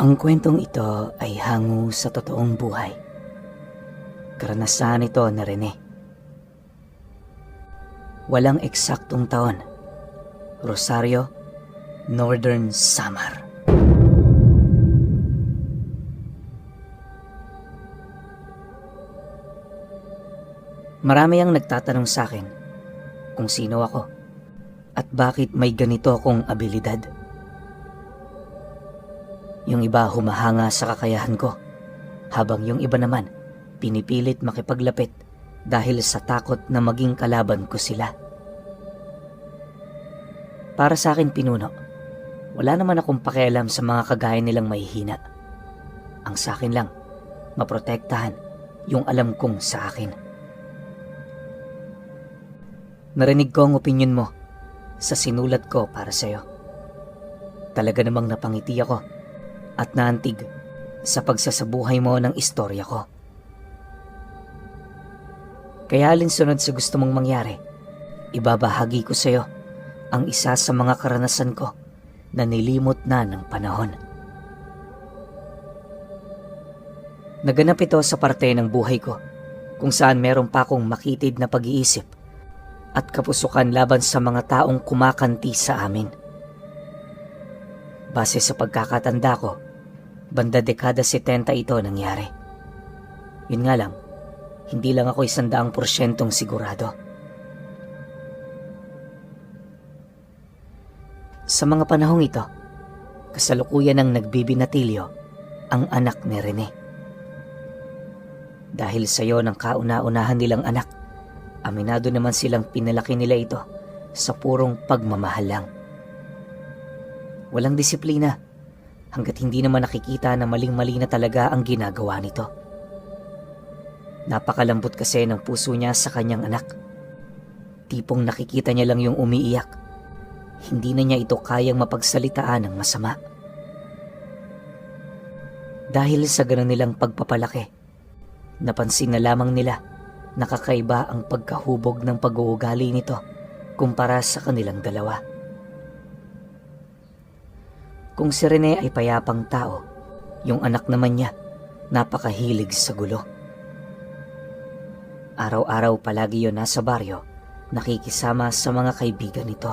Ang kwentong ito ay hango sa totoong buhay. Karanasan ito na Rene. Walang eksaktong taon. Rosario, Northern Samar. Marami ang nagtatanong sa akin kung sino ako at bakit may ganito akong abilidad. Yung iba humahanga sa kakayahan ko, habang yung iba naman pinipilit makipaglapit dahil sa takot na maging kalaban ko sila. Para sa akin, pinuno, wala naman akong pakialam sa mga kagaya nilang mahihina. Ang sa akin lang, maprotektahan yung alam kong sa akin. Narinig ko ang opinyon mo sa sinulat ko para sa'yo. Talaga namang napangiti ako at naantig sa pagsasabuhay mo ng istorya ko. Kaya alinsunod sa gusto mong mangyari, ibabahagi ko sa'yo ang isa sa mga karanasan ko na nilimot na ng panahon. Naganap ito sa parte ng buhay ko kung saan meron pa akong makitid na pag-iisip at kapusukan laban sa mga taong kumakanti sa amin. Base sa pagkakatanda ko, banda dekada 70 ito nangyari. Yun nga lang, hindi lang ako 100% sigurado. Sa mga panahong ito, kasalukuyan ang nagbibinatilyo ang anak ni Rene. Dahil sa iyo ng kauna-unahan nilang anak, aminado naman silang pinalaki nila ito sa purong pagmamahal lang. Walang disiplina hanggat hindi naman nakikita na maling-mali na talaga ang ginagawa nito. Napakalambot kasi ng puso niya sa kanyang anak. Tipong nakikita niya lang yung umiiyak. Hindi na niya ito kayang mapagsalitaan ng masama. Dahil sa ganun nilang pagpapalaki, napansin na lamang nila nakakaiba ang pagkahubog ng pag-uugali nito kumpara sa kanilang dalawa. Kung si Rene ay payapang tao, yung anak naman niya napakahilig sa gulo. Araw-araw palagi yun nasa baryo, nakikisama sa mga kaibigan nito.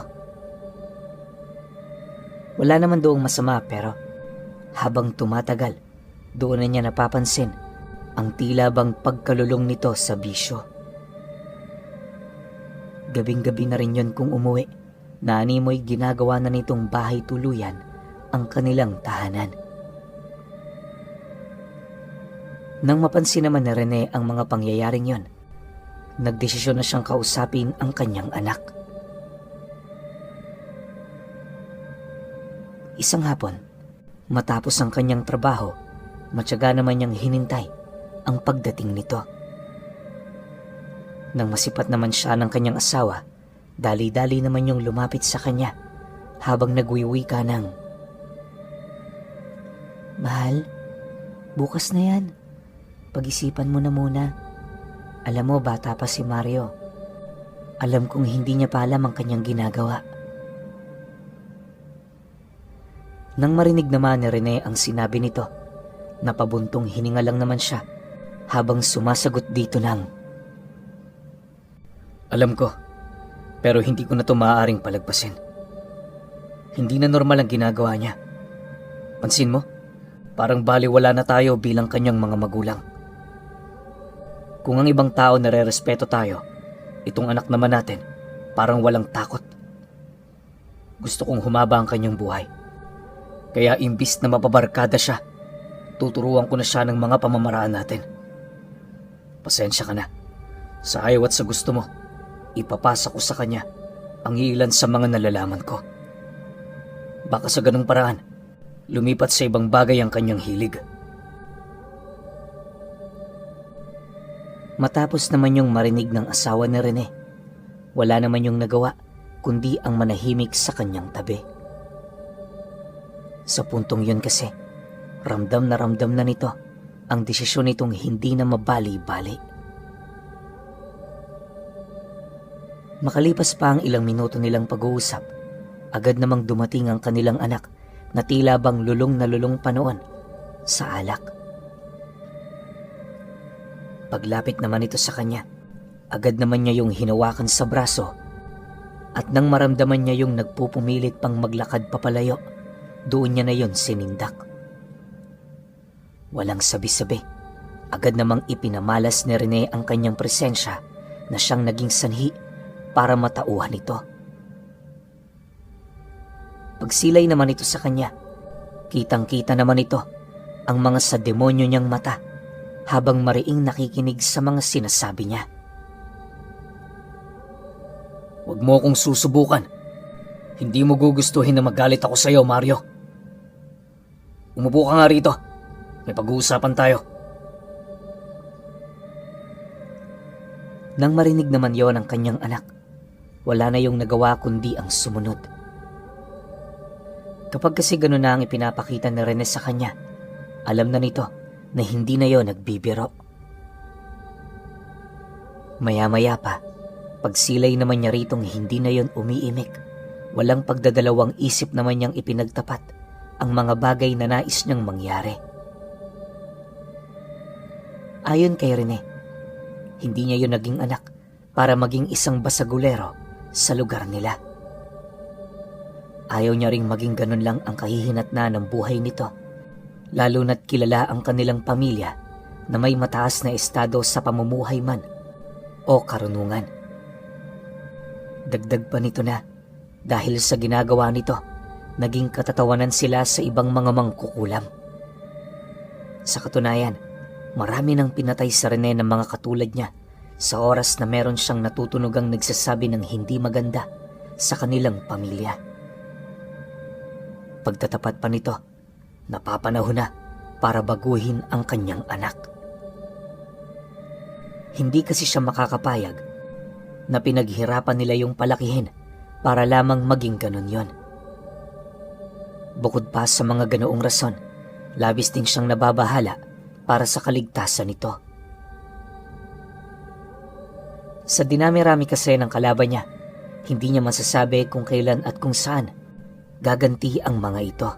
Wala naman doong masama pero habang tumatagal, doon na niya napapansin ang tila bang pagkalulong nito sa bisyo. Gabing-gabi na rin yun kung umuwi, na animoy ginagawa na nitong bahay tuluyan ang kanilang tahanan. Nang mapansin naman ni Rene ang mga pangyayaring yon, nagdesisyon na siyang kausapin ang kanyang anak. Isang hapon, matapos ang kanyang trabaho, matyaga naman niyang hinintay ang pagdating nito. Nang masipat naman siya ng kanyang asawa, dali-dali naman yung lumapit sa kanya habang nagwiwi ka ng, "Mahal, bukas na yan. Pag-isipan mo na muna. Alam mo, bata pa si Mario. Alam kong hindi niya pa alam ang kanyang ginagawa." Nang marinig naman ni Rene ang sinabi nito, napabuntong hininga lang naman siya habang sumasagot dito ng, "Alam ko, pero hindi ko na ito maaaring palagpasin. Hindi na normal ang ginagawa niya. Pansin mo, parang baliwala na tayo bilang kanyang mga magulang. Kung ang ibang tao nare-respeto tayo, itong anak naman natin parang walang takot. Gusto kong humaba ang kanyang buhay. Kaya imbis na mapabarkada siya, tuturuan ko na siya ng mga pamamaraan natin. Pasensya ka na. Sa ayaw at sa gusto mo, ipapasa ko sa kanya ang ilan sa mga nalalaman ko. Baka sa ganung paraan, lumipat sa ibang bagay ang kanyang hilig." Matapos naman yung marinig ng asawa ni Rene, wala naman yung nagawa kundi ang manahimik sa kanyang tabi. Sa puntong yun kasi, ramdam na nito ang desisyon nitong hindi na mabali-bali. Makalipas pa ang ilang minuto nilang pag-uusap, agad namang dumating ang kanilang anak na tila bang lulong na lulong pa noon sa alak. Paglapit naman ito sa kanya, agad naman niya yung hinawakan sa braso at nang maramdaman niya yung nagpupumilit pang maglakad papalayo, doon niya na yon sinindak. Walang sabi-sabi, agad namang ipinamalas ni Rene ang kanyang presensya na siyang naging sanhi para matauhan ito. Pagsilay naman ito sa kanya, kitang-kita naman ito ang mga sa demonyo niyang mata habang mariing nakikinig sa mga sinasabi niya. Huwag mo akong susubukan. Hindi mo gugustuhin na magalit ako sa iyo, Mario. Umupo ka nga rito. May pag-uusapan tayo. Nang marinig naman yon ang kanyang anak, wala na yung nagawa kundi ang sumunod. Kapag kasi gano'n na ang ipinapakita ni Rene sa kanya, alam na nito na hindi na yon nagbibiro. Maya-maya pa, pagsilay naman niya ritong hindi na yon umiimik, walang pagdadalawang isip naman niyang ipinagtapat ang mga bagay na nais niyang mangyari. Ayon kay Rene, hindi niya yon naging anak para maging isang basagulero sa lugar nila. Ayaw niya ring maging ganun lang ang kahihinatnan ng buhay nito, lalo na't kilala ang kanilang pamilya na may mataas na estado sa pamumuhay man o karunungan. Dagdag pa nito na dahil sa ginagawa nito, naging katatawanan sila sa ibang mga mangkukulam. Sa katunayan, marami nang pinatay sa Rene ng mga katulad niya sa oras na meron siyang natutunugang nagsasabi ng hindi maganda sa kanilang pamilya. Pagtatapat pa nito, napapanahon na para baguhin ang kanyang anak. Hindi kasi siya makakapayag na pinaghirapan nila yung palakihin para lamang maging ganun yon. Bukod pa sa mga ganoong rason, labis din siyang nababahala para sa kaligtasan nito. Sa dinami-rami kasi ng kalaban niya, hindi niya masasabi kung kailan at kung saan gaganti ang mga ito.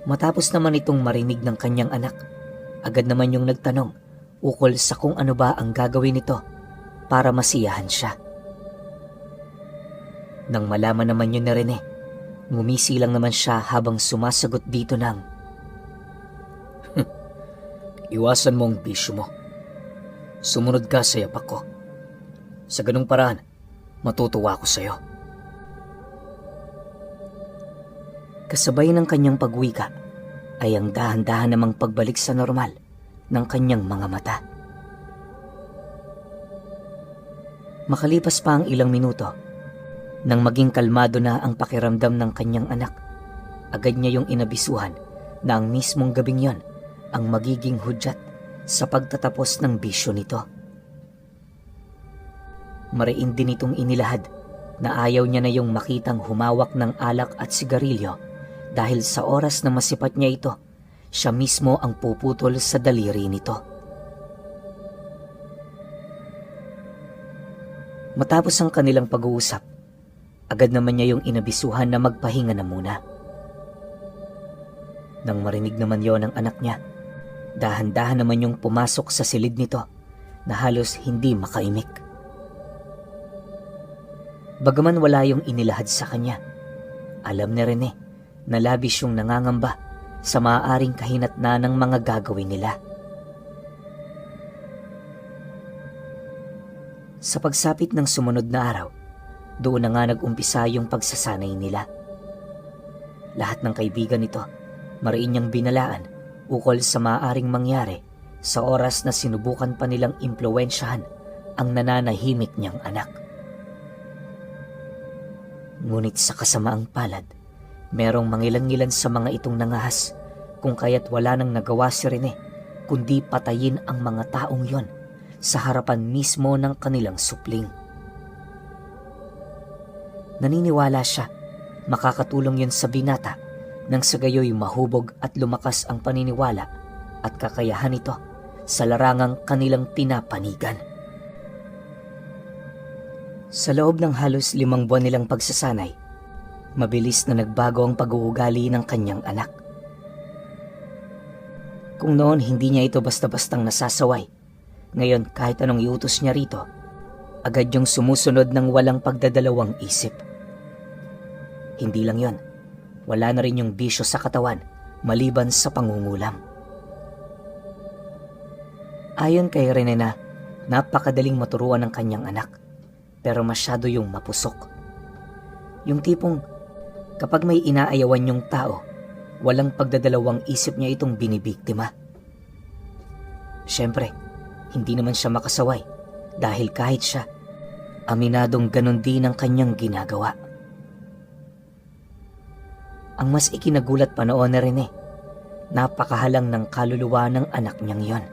Matapos naman itong marinig ng kanyang anak, agad naman yung nagtanong ukol sa kung ano ba ang gagawin nito para masiyahan siya. Nang malaman naman yun ni Rene, ngumisi lang naman siya habang sumasagot dito ng, Iwasan mo ang bisyo mo. Sumunod ka sa yapak ko. Sa ganung paraan, matutuwa ako sa iyo. Kasabay ng kanyang pagwika ay ang dahan-dahan namang pagbalik sa normal ng kanyang mga mata. Makalipas pa ang ilang minuto, nang maging kalmado na ang pakiramdam ng kanyang anak, agad niya yung inabisuhan na ang mismong gabing yon ang magiging hudyat sa pagtatapos ng bisyo nito. Mariin din itong inilahad na ayaw niya na yung makitang humawak ng alak at sigarilyo dahil sa oras na masipat niya ito, siya mismo ang puputol sa daliri nito. Matapos ang kanilang pag-uusap, agad naman niya yung inabisuhan na magpahinga na muna. Nang marinig naman yon ng anak niya, dahan-dahan naman yung pumasok sa silid nito na halos hindi makaimik. Bagaman wala yung inilahad sa kanya, alam ni Rene na labis yung nangangamba sa maaaring kahinatnan ng mga gagawin nila. Sa pagsapit ng sumunod na araw, doon na nga nag-umpisa yung pagsasanay nila. Lahat ng kaibigan nito, mariin niyang binalaan ukol sa maaaring mangyari sa oras na sinubukan pa nilang impluwensyahan ang nananahimik niyang anak. Ngunit sa kasamaang palad, merong mangilan-ngilan sa mga itong nangahas kung kaya't wala nang nagawa si Rene kundi patayin ang mga taong yon sa harapan mismo ng kanilang supling. Naniniwala siya makakatulong yun sa binata nang sa gayoy mahubog at lumakas ang paniniwala at kakayahan nito sa larangang kanilang pinapanigan. Sa loob ng halos 5 buwan nilang pagsasanay, Mabilis na nagbago ang pag-uugali ng kanyang anak. Kung noon hindi niya ito basta-bastang nasasaway, ngayon kahit anong iutos niya rito, agad yung sumusunod ng walang pagdadalawang isip. Hindi lang yon, wala na rin yung bisyo sa katawan maliban sa pangungulam. Ayon kay Renena, napakadaling maturuan ng kanyang anak, pero masyado yung mapusok. Yung tipong kapag may inaayawan yung tao, walang pagdadalawang isip niya itong binibiktima. Siyempre, hindi naman siya makasaway dahil kahit siya, aminadong ganon din ang kanyang ginagawa. Ang mas ikinagulat pa noon na rin napakahalang ng kaluluwa ng anak niyang yon.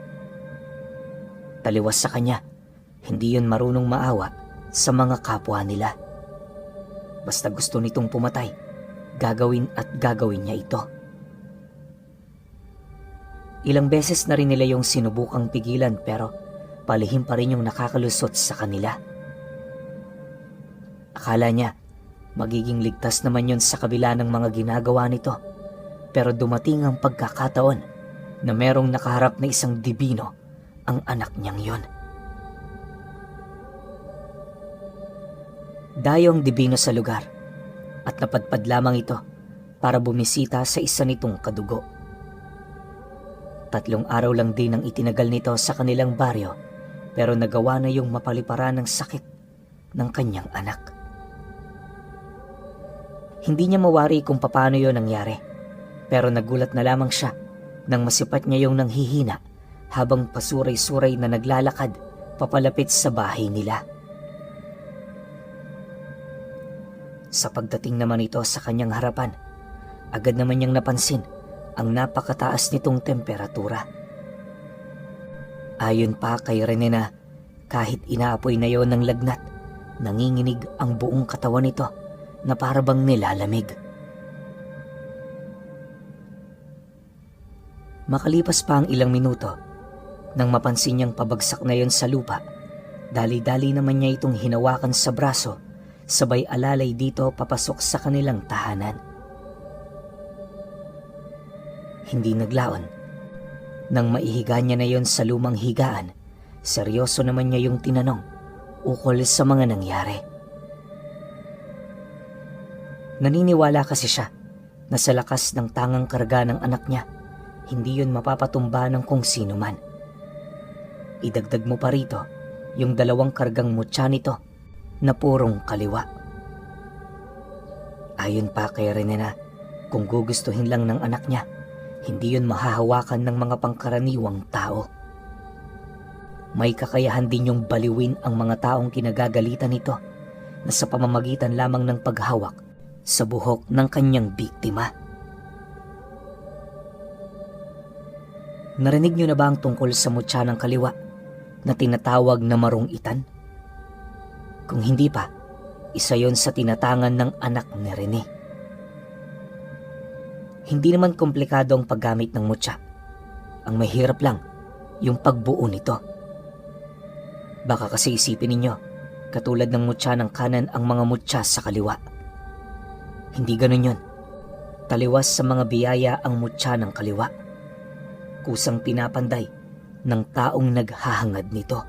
Taliwas sa kanya, hindi yun marunong maawa sa mga kapwa nila. Basta gusto nitong pumatay, gagawin at gagawin niya ito. Ilang beses na rin nila yung sinubukang pigilan pero palihim pa rin yung nakakalusot sa kanila. Akala niya magiging ligtas naman yun sa kabila ng mga ginagawa nito, pero dumating ang pagkakataon na merong nakaharap na isang dibino ang anak niyang yon. Dayo ang dibino sa lugar at napadpad lamang ito para bumisita sa isa nitong kadugo. 3 araw lang din ang itinagal nito sa kanilang baryo, pero nagawa na yung mapaliparan ng sakit ng kanyang anak. Hindi niya mawari kung paano yon nangyari, pero nagulat na lamang siya nang masipat niya yung nanghihina habang pasuray-suray na naglalakad papalapit sa bahay nila. Sa pagdating naman ito sa kanyang harapan, agad naman niyang napansin ang napakataas nitong temperatura. Ayon pa kay Renena, kahit inaapoy na yon ng lagnat, nanginginig ang buong katawan nito na parabang nilalamig. Makalipas pa ang ilang minuto, nang mapansin niyang pabagsak na yon sa lupa, dali-dali naman niya itong hinawakan sa braso, sabay alalay dito papasok sa kanilang tahanan. Hindi naglaon. Nang maihiga niya na yon sa lumang higaan, seryoso naman niya yung tinanong ukol sa mga nangyari. Naniniwala kasi siya na sa lakas ng tangang karga ng anak niya, hindi yun mapapatumba ng kung sino man. Idagdag mo pa rito yung 2 kargang mutya nito na purong kaliwa. Ayon pa kay Renena, kung gugustuhin lang ng anak niya, hindi yun mahahawakan ng mga pangkaraniwang tao. May kakayahan din yung baliwin ang mga taong kinagagalitan nito na sa pamamagitan lamang ng paghawak sa buhok ng kanyang biktima. Narinig niyo na ba ang tungkol sa mutya ng kaliwa na tinatawag na marung-itan? Kung hindi pa, isa yon sa tinatangan ng anak ni Rene. Hindi naman komplikado ang paggamit ng mutya. Ang mahirap lang, yung pagbuo nito. Baka kasi isipin ninyo, katulad ng mutya ng kanan ang mga mutya sa kaliwa. Hindi ganun yun. Taliwas sa mga biyaya ang mutya ng kaliwa. Kusang pinapanday ng taong naghahangad nito.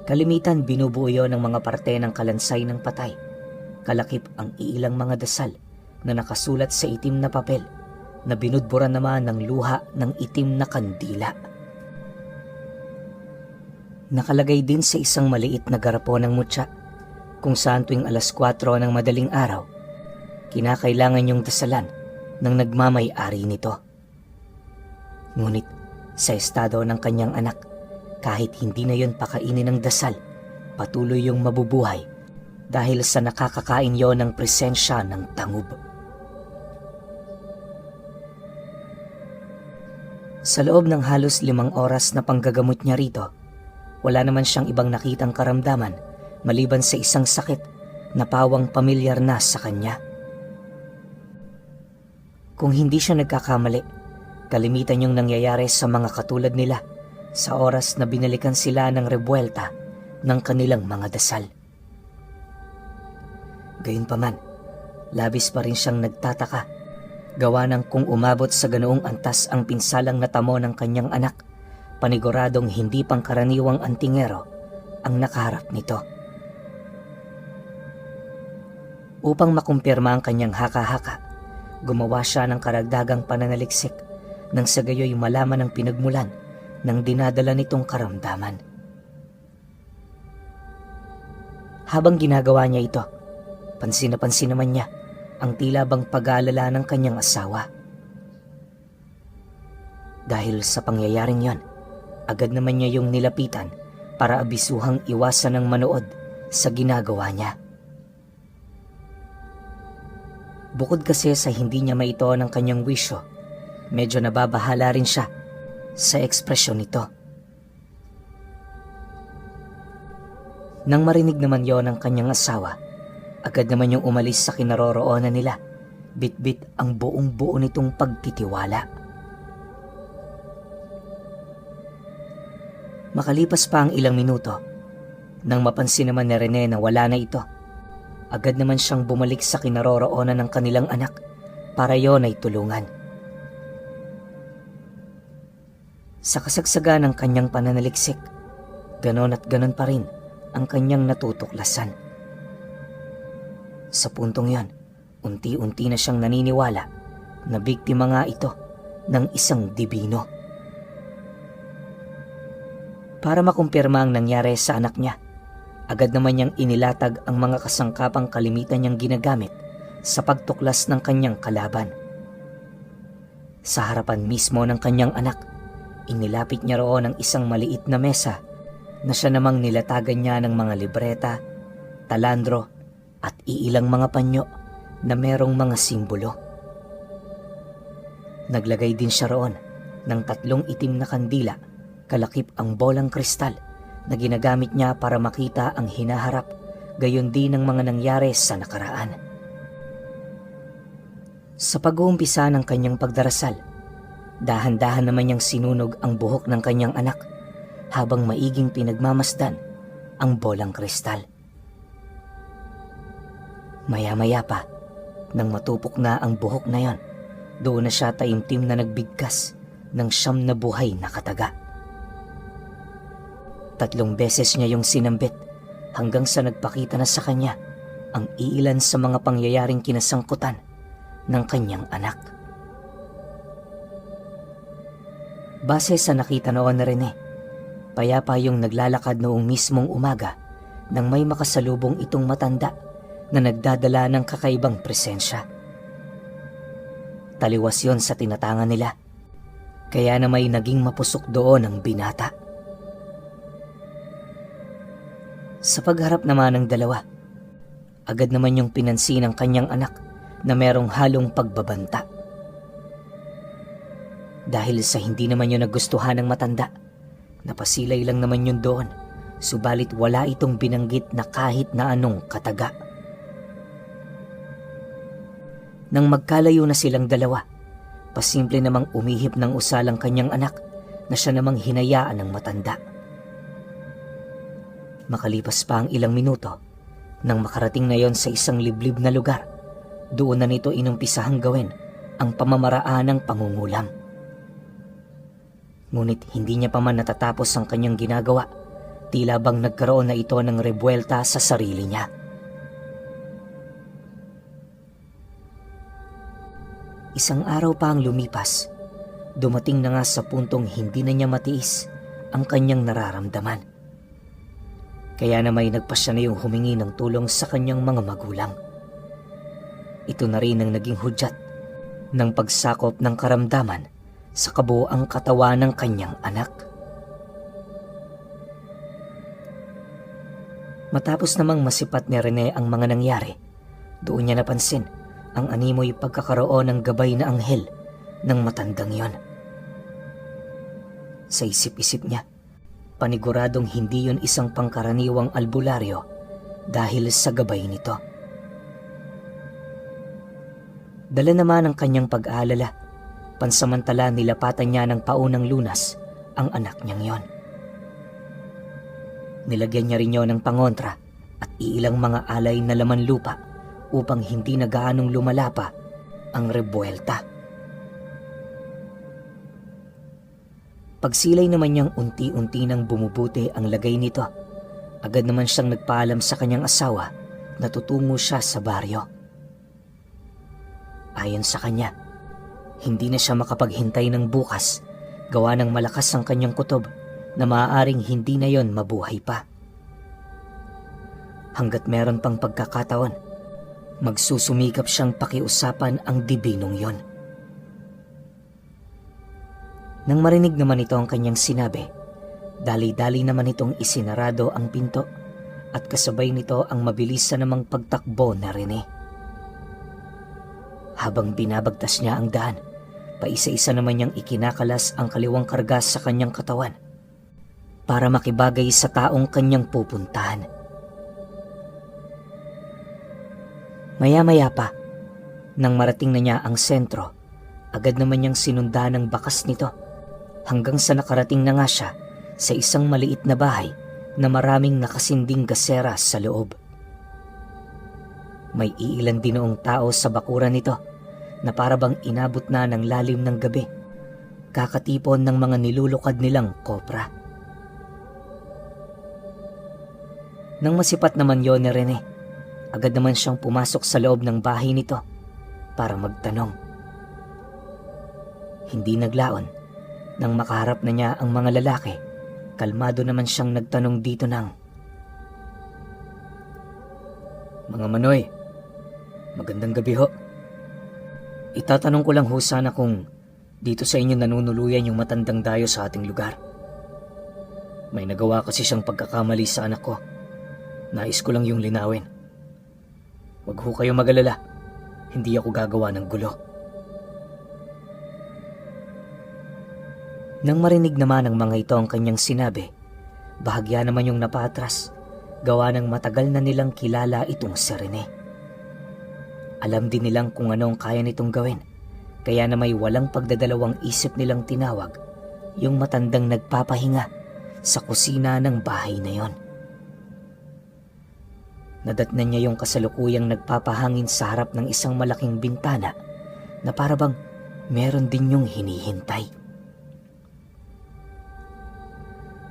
Kalimitan binubuo yon ng mga parte ng kalansay ng patay. Kalakip ang iilang mga dasal na nakasulat sa itim na papel na binudburan naman ng luha ng itim na kandila. Nakalagay din sa isang maliit na garapon ng mutya kung saan tuwing 4:00 ng madaling araw, kinakailangan yung dasalan ng nagmamay-ari nito. Ngunit sa estado ng kanyang anak, kahit hindi na yon pakainin ng dasal, patuloy yung mabubuhay dahil sa nakakakain yon ng presensya ng tangub. Sa loob ng halos 5 oras na panggagamot niya rito, wala naman siyang ibang nakitang karamdaman maliban sa isang sakit na pawang pamilyar na sa kanya. Kung hindi siya nagkakamali, kalimitan yung nangyayari sa mga katulad nila sa oras na binalikan sila ng rebuelta ng kanilang mga dasal. Gayunpaman, labis pa rin siyang nagtataka. Gawa ng kung umabot sa ganoong antas ang pinsalang natamo ng kanyang anak, paniguradong hindi pangkaraniwang antingero ang nakaharap nito. Upang makumpirma ang kanyang haka-haka, gumawa siya ng karagdagang pananaliksik nang sa gayoy malaman ang pinagmulan ng dinadala nitong karamdaman. Habang ginagawa niya ito, pansin na pansin naman niya ang tila bang pag-aalala ng kanyang asawa. Dahil sa pangyayaring yon, agad naman niya yung nilapitan para abisuhang iwasan ng manood sa ginagawa niya. Bukod kasi sa hindi niya maito ng kanyang wisyo, medyo nababahala rin siya sa ekspresyon nito. Nang marinig naman yon ng kanyang asawa, agad naman yung umalis sa kinaroroonan nila, bit-bit ang buong-buo nitong pagtitiwala. Makalipas pa ang ilang minuto, nang mapansin naman ni Rene na wala na ito, agad naman siyang bumalik sa kinaroroonan ng kanilang anak para yon ay tulungan. Sa kasagsagan ng kanyang pananaliksik, ganon at ganon pa rin ang kanyang natutuklasan. Sa puntong yon, unti-unti na siyang naniniwala na biktima nga ito ng isang dibino. Para makumpirma ang nangyari sa anak niya, agad naman niyang inilatag ang mga kasangkapang kalimitan niyang ginagamit sa pagtuklas ng kanyang kalaban. Sa harapan mismo ng kanyang anak, inilapit niya roon ang isang maliit na mesa na siya namang nilatagan niya ng mga libreta, talandro at iilang mga panyo na merong mga simbolo. Naglagay din siya roon ng 3 itim na kandila, kalakip ang bolang kristal na ginagamit niya para makita ang hinaharap, gayon din ang mga nangyari sa nakaraan. Sa pag-uumpisa ng kanyang pagdarasal, dahan-dahan naman niyang sinunog ang buhok ng kanyang anak habang maiging pinagmamasdan ang bolang kristal. Maya-maya pa, nang matupok na ang buhok na yon, doon na siya taimtim na nagbigkas ng 9 na buhay na kataga. 3 beses niya yung sinambit hanggang sa nagpakita na sa kanya ang iilan sa mga pangyayaring kinasangkutan ng kanyang anak. Base sa nakita noon na Rene, payapa yung naglalakad noong mismong umaga nang may makasalubong itong matanda na nagdadala ng kakaibang presensya. Taliwas yon sa tinatangan nila, kaya na may naging mapusok doon ang binata. Sa pagharap naman ng dalawa, agad naman yung pinansin ng kanyang anak na merong halong pagbabanta. Dahil sa hindi naman yun nagustuhan ng matanda, napasilay lang naman yun doon, subalit wala itong binanggit na kahit na anong kataga. Nang magkalayo na silang dalawa, pasimple namang umihip ng usalang kanyang anak na siya namang hinayaan ng matanda. Makalipas pa ang ilang minuto, nang makarating na yon sa isang liblib na lugar, doon na nito inumpisahang gawin ang pamamaraan ng pangungulam. Ngunit hindi niya pa man natatapos ang kanyang ginagawa, tila bang nagkaroon na ito ng rebuelta sa sarili niya. Isang araw pa ang lumipas, dumating na nga sa puntong hindi na niya matiis ang kanyang nararamdaman. Kaya na may nagpasya na yung humingi ng tulong sa kanyang mga magulang. Ito na rin ang naging hudyat ng pagsakop ng karamdaman sa kabuoang katawan ng kanyang anak. Matapos namang masipat ni Rene ang mga nangyari, doon niya napansin ang animoy pagkakaroon ng gabay na anghel ng matandang yon. Sa isip-isip niya, paniguradong hindi yun isang pangkaraniwang albularyo dahil sa gabay nito. Dala naman ang kanyang pag-aalala, pansamantala nilapatan niya ng paunang lunas ang anak niyang yon. Nilagyan niya rin yon ng pangontra at iilang mga alay na laman lupa upang hindi na gaanong lumala pa ang rebuelta. Pagsilay naman niyang unti-unti nang bumubuti ang lagay nito, agad naman siyang nagpaalam sa kanyang asawa na tutungo siya sa baryo. Ayon sa kanya, hindi na siya makapaghintay ng bukas gawa ng malakas ang kanyang kutob na maaaring hindi na yon mabuhay pa. Hanggat meron pang pagkakataon, magsusumikap siyang pakiusapan ang dibinong yon. Nang marinig naman ito ang kanyang sinabi, dali-dali naman itong isinarado ang pinto at kasabay nito ang mabilis na namang pagtakbo na Rene. Habang binabagtas niya ang daan, paisa-isa naman niyang ikinakalas ang kaliwang karga sa kanyang katawan para makibagay sa taong kanyang pupuntahan. Maya-maya pa, nang marating na niya ang sentro, agad naman niyang sinundan ng bakas nito hanggang sa nakarating na nga siya sa isang maliit na bahay na maraming nakasinding gasera sa loob. May iilan din noong tao sa bakuran nito na parabang inabot na ng lalim ng gabi, kakatipon ng mga nilulukad nilang kopra. Nang masipat naman yon ni Rene, agad naman siyang pumasok sa loob ng bahay nito para magtanong. Hindi naglaon. Nang makaharap na niya ang mga lalaki, kalmado naman siyang nagtanong dito ng, "Mga Manoy, magandang gabi ho. Itatanong ko lang ho sana kung dito sa inyo nanunuluyan yung matandang dayo sa ating lugar. May nagawa kasi siyang pagkakamali sa anak ko. Nais ko lang yung linawin. Huwag ho kayong mag-alala, hindi ako gagawa ng gulo." Nang marinig naman ng mga ito ang kanyang sinabi, bahagya naman yung napaatras, gawa ng matagal na nilang kilala itong si Rene. Alam din nilang kung ano ang kaya nitong gawin, kaya na may walang pagdadalawang isip nilang tinawag yung matandang nagpapahinga sa kusina ng bahay na yon. Nadatnan niya yung kasalukuyang nagpapahangin sa harap ng isang malaking bintana na parabang meron din yung hinihintay.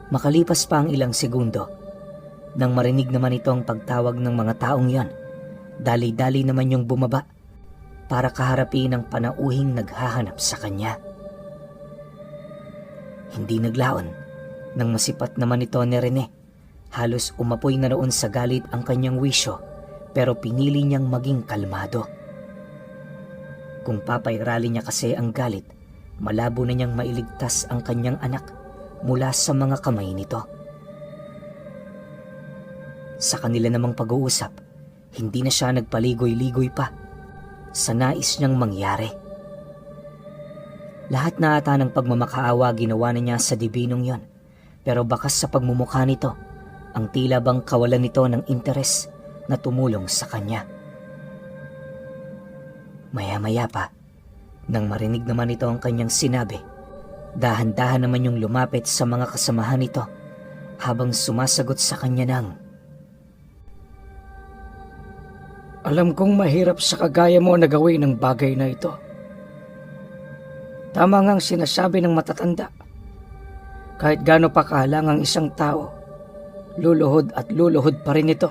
Makalipas pa ang ilang segundo, nang marinig naman ito ang pagtawag ng mga taong yon, dali-dali naman yung bumaba para kaharapin ang panauhing naghahanap sa kanya. Hindi naglaon, nang masipat naman ito ni Rene, halos umapoy na roon sa galit ang kanyang wisyo pero pinili niyang maging kalmado. Kung papairali niya kasi ang galit, malabo na niyang mailigtas ang kanyang anak mula sa mga kamay nito. Sa kanila namang pag-uusap, hindi na siya nagpaligoy-ligoy pa sa nais niyang mangyari. Lahat na ata ng pagmamakaawa ginawa na niya sa dibinong yon, pero bakas sa pagmumukha nito, ang tila bang kawalan nito ng interes na tumulong sa kanya. Maya-maya pa, nang marinig naman ito ang kanyang sinabi, dahan-dahan naman yung lumapit sa mga kasamahan nito habang sumasagot sa kanya ng, "Alam kong mahirap sa kagaya mo na gawin ang bagay na ito. Tama ngang sinasabi ng matatanda, kahit gaano pa kahalang ang isang tao, luluhod at luluhod pa rin ito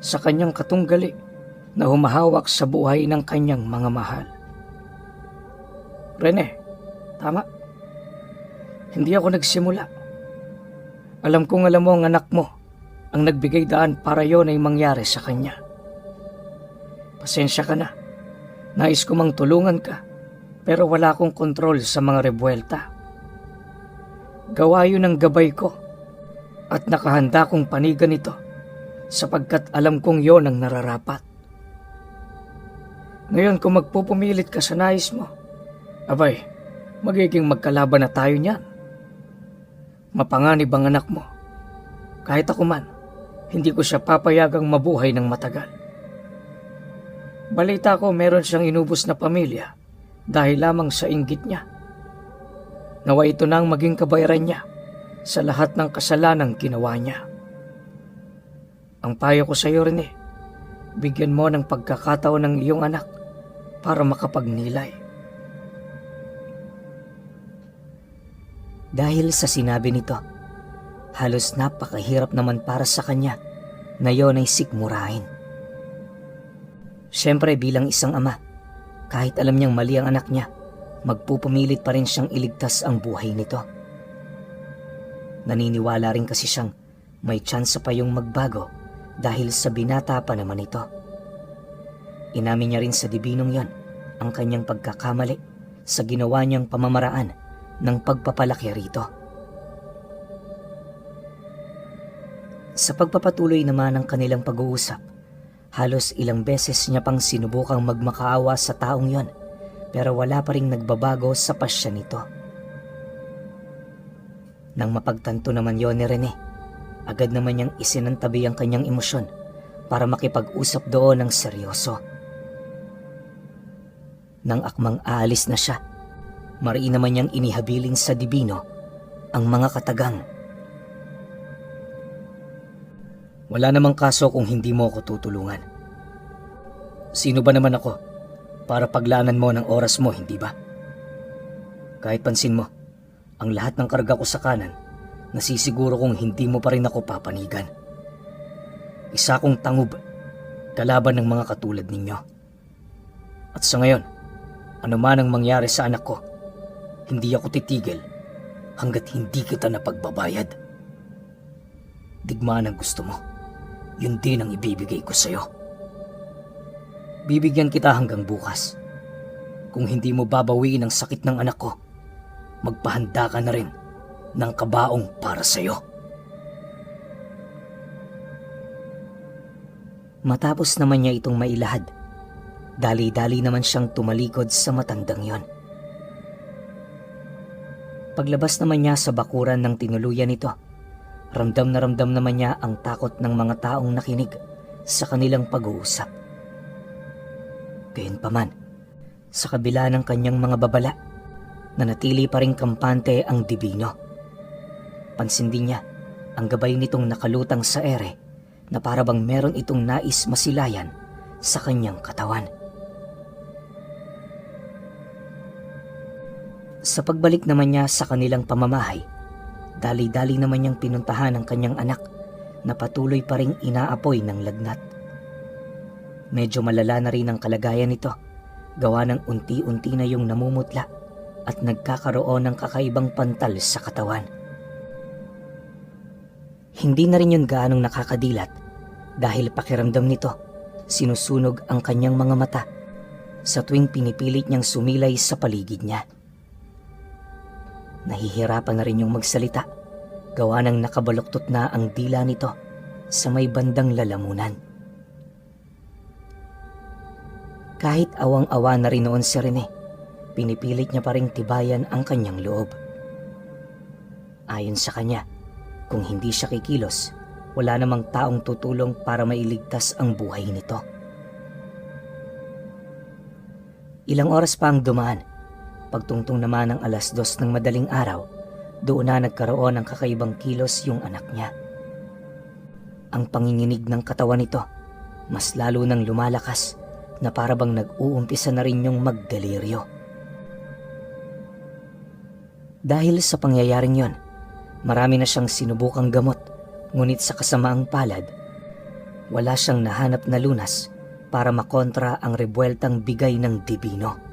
sa kanyang katunggali na humahawak sa buhay ng kanyang mga mahal." Rene, tama. Hindi ako nagsimula. Alam kong alam mo ang anak mo ang nagbigay daan para yon ay mangyari sa kanya. Pasensya ka na. Nais ko mang tulungan ka, pero wala akong kontrol sa mga rebuelta. Gawa yun ang gabay ko at nakahanda kong panigan ito sapagkat alam kong yon ang nararapat. Ngayon kung magpupumilit ka sa nais mo, abay, magiging magkalaban na tayo niyan. Mapanganib ang anak mo. Kahit ako man, hindi ko siya papayagang mabuhay ng matagal. Balita ko meron siyang inubos na pamilya dahil lamang sa inggit niya. Nawa ito na ang maging kabayaran niya sa lahat ng kasalanang ginawa niya. Ang payo ko sa iyo, Rene, Bigyan mo ng pagkakataon ng iyong anak para makapagnilay. Dahil sa sinabi nito, halos napakahirap naman para sa kanya na yon ay sikmurahin. Siyempre bilang isang ama, kahit alam niyang mali ang anak niya, magpupumilit pa rin siyang iligtas ang buhay nito. Naniniwala rin kasi siyang may tsansa pa yung magbago dahil sa binata pa naman ito. Inamin niya rin sa dibinong yon ang kanyang pagkakamali sa ginawa niyang pamamaraan ng pagpapalaki rito. Sa pagpapatuloy naman ng kanilang pag-uusap, halos ilang beses niya pang sinubukang magmakaawa sa taong yon pero wala pa ring nagbabago sa pasya nito. Nang mapagtanto naman yon ni Rene, agad naman niyang isinantabi ang kanyang emosyon para makipag-usap doon ng seryoso. Nang akmang aalis na siya, mariin naman niyang inihabilin sa dibino ang mga katagang. Wala namang kaso kung hindi mo ako tutulungan. Sino ba naman ako para paglaanan mo ng oras mo, hindi ba? Kahit pansin mo, ang lahat ng karga ko sa kanan, nasisiguro kong hindi mo pa rin ako papanigan. Isa akong tangub, kalaban ng mga katulad ninyo. At sa ngayon, ano man ang mangyari sa anak ko, hindi ako titigil hanggat hindi kita napagbabayad. Digmaan ang gusto mo, yun din ang ibibigay ko sa'yo. Bibigyan kita hanggang bukas. Kung hindi mo babawiin ang sakit ng anak ko, magpahanda ka na rin ng kabaong para sa'yo. Matapos naman niya itong mailahad, dali-dali naman siyang tumalikod sa matandang yon. Paglabas naman niya sa bakuran ng tinuluyan nito, ramdam naman niya ang takot ng mga taong nakinig sa kanilang pag-uusap. Gayunpaman, sa kabila ng kanyang mga babala, nanatili pa rin kampante ang dibino. Pansin din niya ang gabay nitong nakalutang sa ere na para bang meron itong nais masilayan sa kanyang katawan. Sa pagbalik naman niya sa kanilang pamamahay, dali-dali naman niyang pinuntahan ang kanyang anak na patuloy pa ring inaapoy ng lagnat. Medyo malala na rin ang kalagayan nito, gawa ng unti-unti na yung namumutla at nagkakaroon ng kakaibang pantal sa katawan. Hindi na rin yun gaanong nakakadilat dahil pakiramdam nito, sinusunog ang kanyang mga mata sa tuwing pinipilit niyang sumilay sa paligid niya. Nahihirapan na rin yung magsalita, gawa ng nakabaluktot na ang dila nito sa may bandang lalamunan. Kahit awang-awa na rin noon si Rene, pinipilit niya pa ring tibayan ang kanyang loob. Ayon sa kanya, kung hindi siya kikilos, wala namang taong tutulong para mailigtas ang buhay nito. Ilang oras pa ang dumaan. Pagtungtong naman ng 2:00 ng madaling araw, doon na nagkaroon ng kakaibang kilos yung anak niya. Ang panginginig ng katawan nito, mas lalo nang lumalakas na para bang nag-uumpisa na rin yung magdeliryo. Dahil sa pangyayaring yon, marami na siyang sinubukang gamot, ngunit sa kasamaang palad, wala siyang nahanap na lunas para makontra ang rebueltang bigay ng dibino.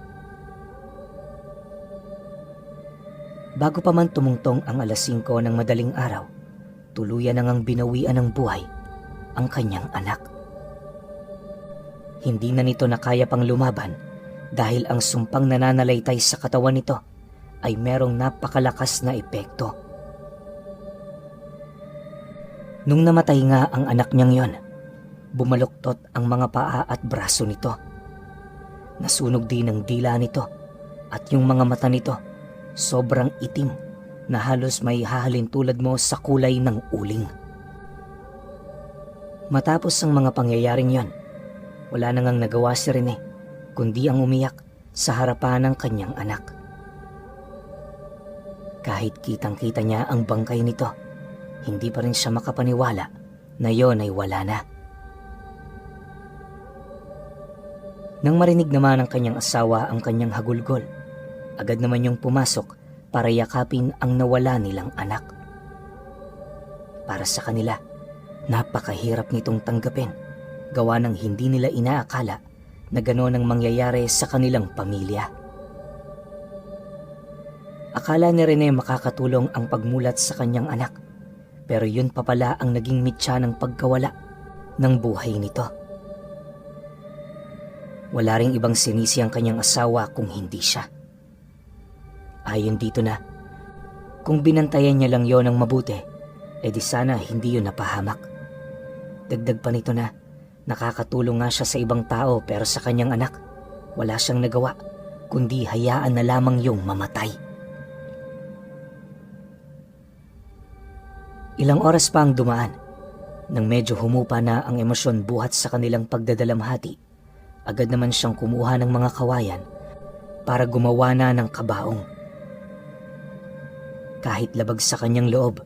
Bago pa man tumungtong ang 5:00 ng madaling araw, tuluyan nang binawian ng buhay ang kanyang anak. Hindi na nito nakaya pang lumaban dahil ang sumpang nananalaytay sa katawan nito ay merong napakalakas na epekto. Nung namatay nga ang anak niyang yon, bumaluktot ang mga paa at braso nito. Nasunog din ang dila nito at yung mga mata nito sobrang itim na halos may hahalin tulad mo sa kulay ng uling. Matapos ang mga pangyayaring yon, wala na ngang nagawa si Rene kundi ang umiyak sa harapan ng kanyang anak. Kahit kitang-kita niya ang bangkay nito, hindi pa rin siya makapaniwala na yon ay wala na. Nang marinig naman ng kanyang asawa ang kanyang hagulgol, agad naman yung pumasok para yakapin ang nawala nilang anak. Para sa kanila, napakahirap nitong tanggapin, gawa ng hindi nila inaakala na gano'n ang mangyayari sa kanilang pamilya. Akala ni Rene makakatulong ang pagmulat sa kanyang anak, pero yun pa pala ang naging mitya ng pagkawala ng buhay nito. Wala ring ibang sinisi ang kanyang asawa kung hindi siya. Ayon dito na, kung binantayan niya lang yon ng mabuti, di sana hindi yun napahamak. Dagdag pa nito na, nakakatulong nga siya sa ibang tao pero sa kanyang anak, wala siyang nagawa, kundi hayaan na lamang yung mamatay. Ilang oras pa ang dumaan, nang medyo humupa na ang emosyon buhat sa kanilang pagdadalamhati, agad naman siyang kumuha ng mga kawayan para gumawa na ng kabaong. Kahit labag sa kanyang loob,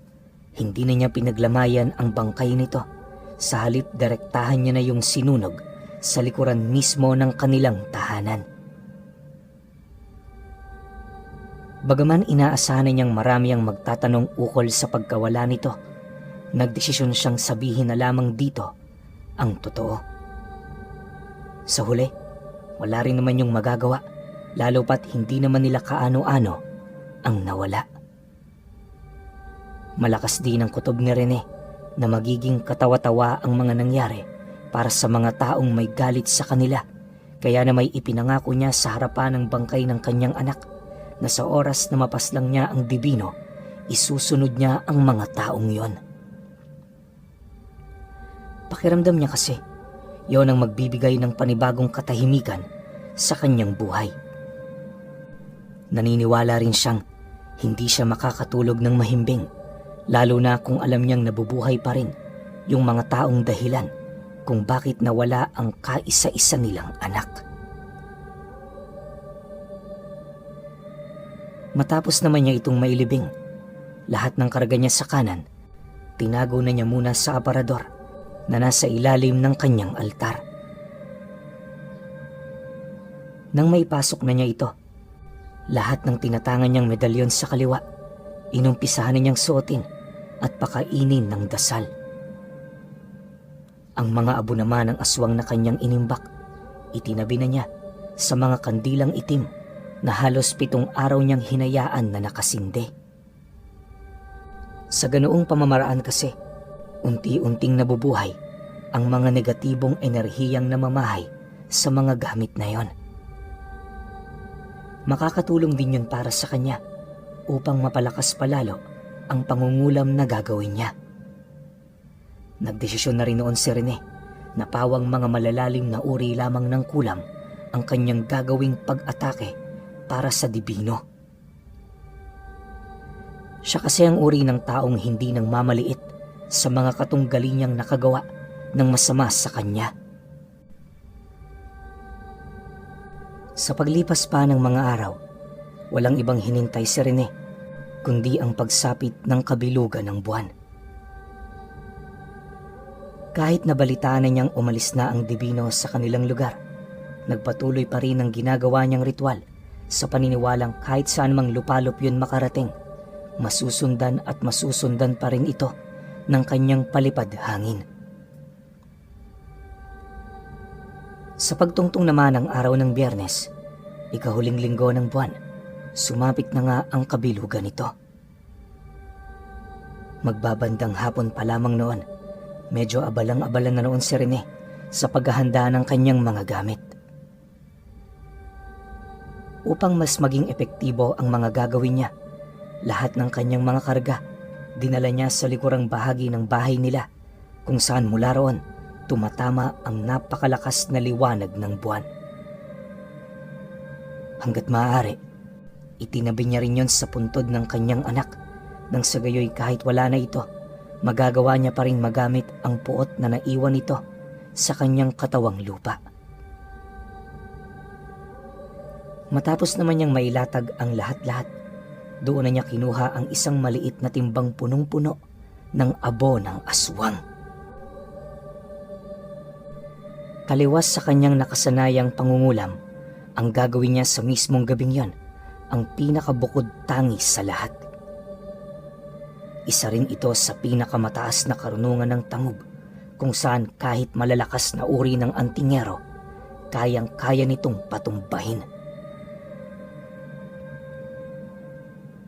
hindi na niya pinaglamayan ang bangkay nito. Sa halip direktahan niya na yung sinunog sa likuran mismo ng kanilang tahanan. Bagaman inaasahan niyang marami ang magtatanong ukol sa pagkawala nito, nagdesisyon siyang sabihin na lamang dito ang totoo. Sa huli, wala rin naman yung magagawa, lalo pat hindi naman nila kaano-ano ang nawala. Malakas din ang kutob ni Rene na magiging katawa-tawa ang mga nangyari para sa mga taong may galit sa kanila, kaya na may ipinangako niya sa harapan ng bangkay ng kanyang anak na sa oras na mapaslang niya ang dibino, isusunod niya ang mga taong yon. Pakiramdam niya kasi, yon ang magbibigay ng panibagong katahimikan sa kanyang buhay. Naniniwala rin siyang hindi siya makakatulog ng mahimbing, lalo na kung alam niyang nabubuhay pa rin yung mga taong dahilan kung bakit nawala ang kaisa-isa nilang anak. Matapos naman niya itong mailibing, lahat ng karga niya sa kanan, tinago na niya muna sa aparador na nasa ilalim ng kanyang altar. Nang maipasok na niya ito, lahat ng tinatangan niyang medalyon sa kaliwa, inumpisahan na niyang suotin at pakainin ng dasal. Ang mga abo naman ng aswang na kanyang inimbak, itinabi na niya sa mga kandilang itim na halos 7 araw niyang hinayaan na nakasindi. Sa ganoong pamamaraan kasi, unti-unting nabubuhay ang mga negatibong enerhiyang namamahay sa mga gamit na yon. Makakatulong din yun para sa kanya upang mapalakas palalo ang pangungulam na gagawin niya. Nagdesisyon na rin noon si Rene na pawang mga malalalim na uri lamang ng kulam ang kanyang gagawing pag-atake para sa dibino. Siya kasi ang uri ng taong hindi nang mamaliit sa mga katunggali niyang nakagawa ng masama sa kanya. Sa paglipas pa ng mga araw, walang ibang hinintay si Rene kundi ang pagsapit ng kabilugan ng buwan. Kahit nabalitaan na niyang umalis na ang dibino sa kanilang lugar, nagpatuloy pa rin ang ginagawa niyang ritual sa paniniwalang kahit saan mang lupalop yun makarating, masusundan at masusundan pa rin ito ng kanyang palipad hangin. Sa pagtungtong naman ng araw ng Biyernes, ikahuling linggo ng buwan, sumapit na nga ang kabilugan nito. Magbabandang hapon pa lamang noon, medyo abalang-abala na noon si Rene sa paghahanda ng kanyang mga gamit. Upang mas maging epektibo ang mga gagawin niya, lahat ng kanyang mga karga dinala niya sa likurang bahagi ng bahay nila kung saan mula roon tumatama ang napakalakas na liwanag ng buwan. Hanggat maaari, itinabi niya rin yon sa puntod ng kanyang anak nang sa gayoy kahit wala na ito, magagawa niya pa rin magamit ang puot na naiwan nito sa kanyang katawang lupa. Matapos naman niyang mailatag ang lahat-lahat, doon na niya kinuha ang isang maliit na timbang punong-puno ng abo ng aswang. Taliwas sa kanyang nakasanayang pangungulam, ang gagawin niya sa mismong gabing yon ang pinakabukod tangis sa lahat. Isa rin ito sa pinakamataas na karunungan ng tangub, kung saan kahit malalakas na uri ng antingero, kayang-kaya nitong patumbahin.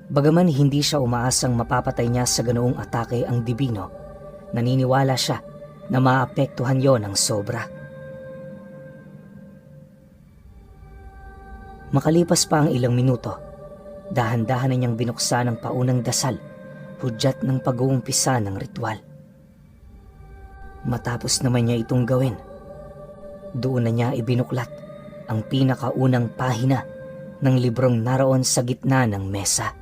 Bagaman hindi siya umaasang mapapatay niya sa ganoong atake ang Divino, naniniwala siya na maapektuhan yon ng sobra. Makalipas pa ang ilang minuto, dahan-dahan na niyang binuksan ang paunang dasal, hudyat ng pag-uumpisa ng ritual. Matapos naman niya itong gawin, doon na niya ibinuklat ang pinakaunang pahina ng librong naroon sa gitna ng mesa.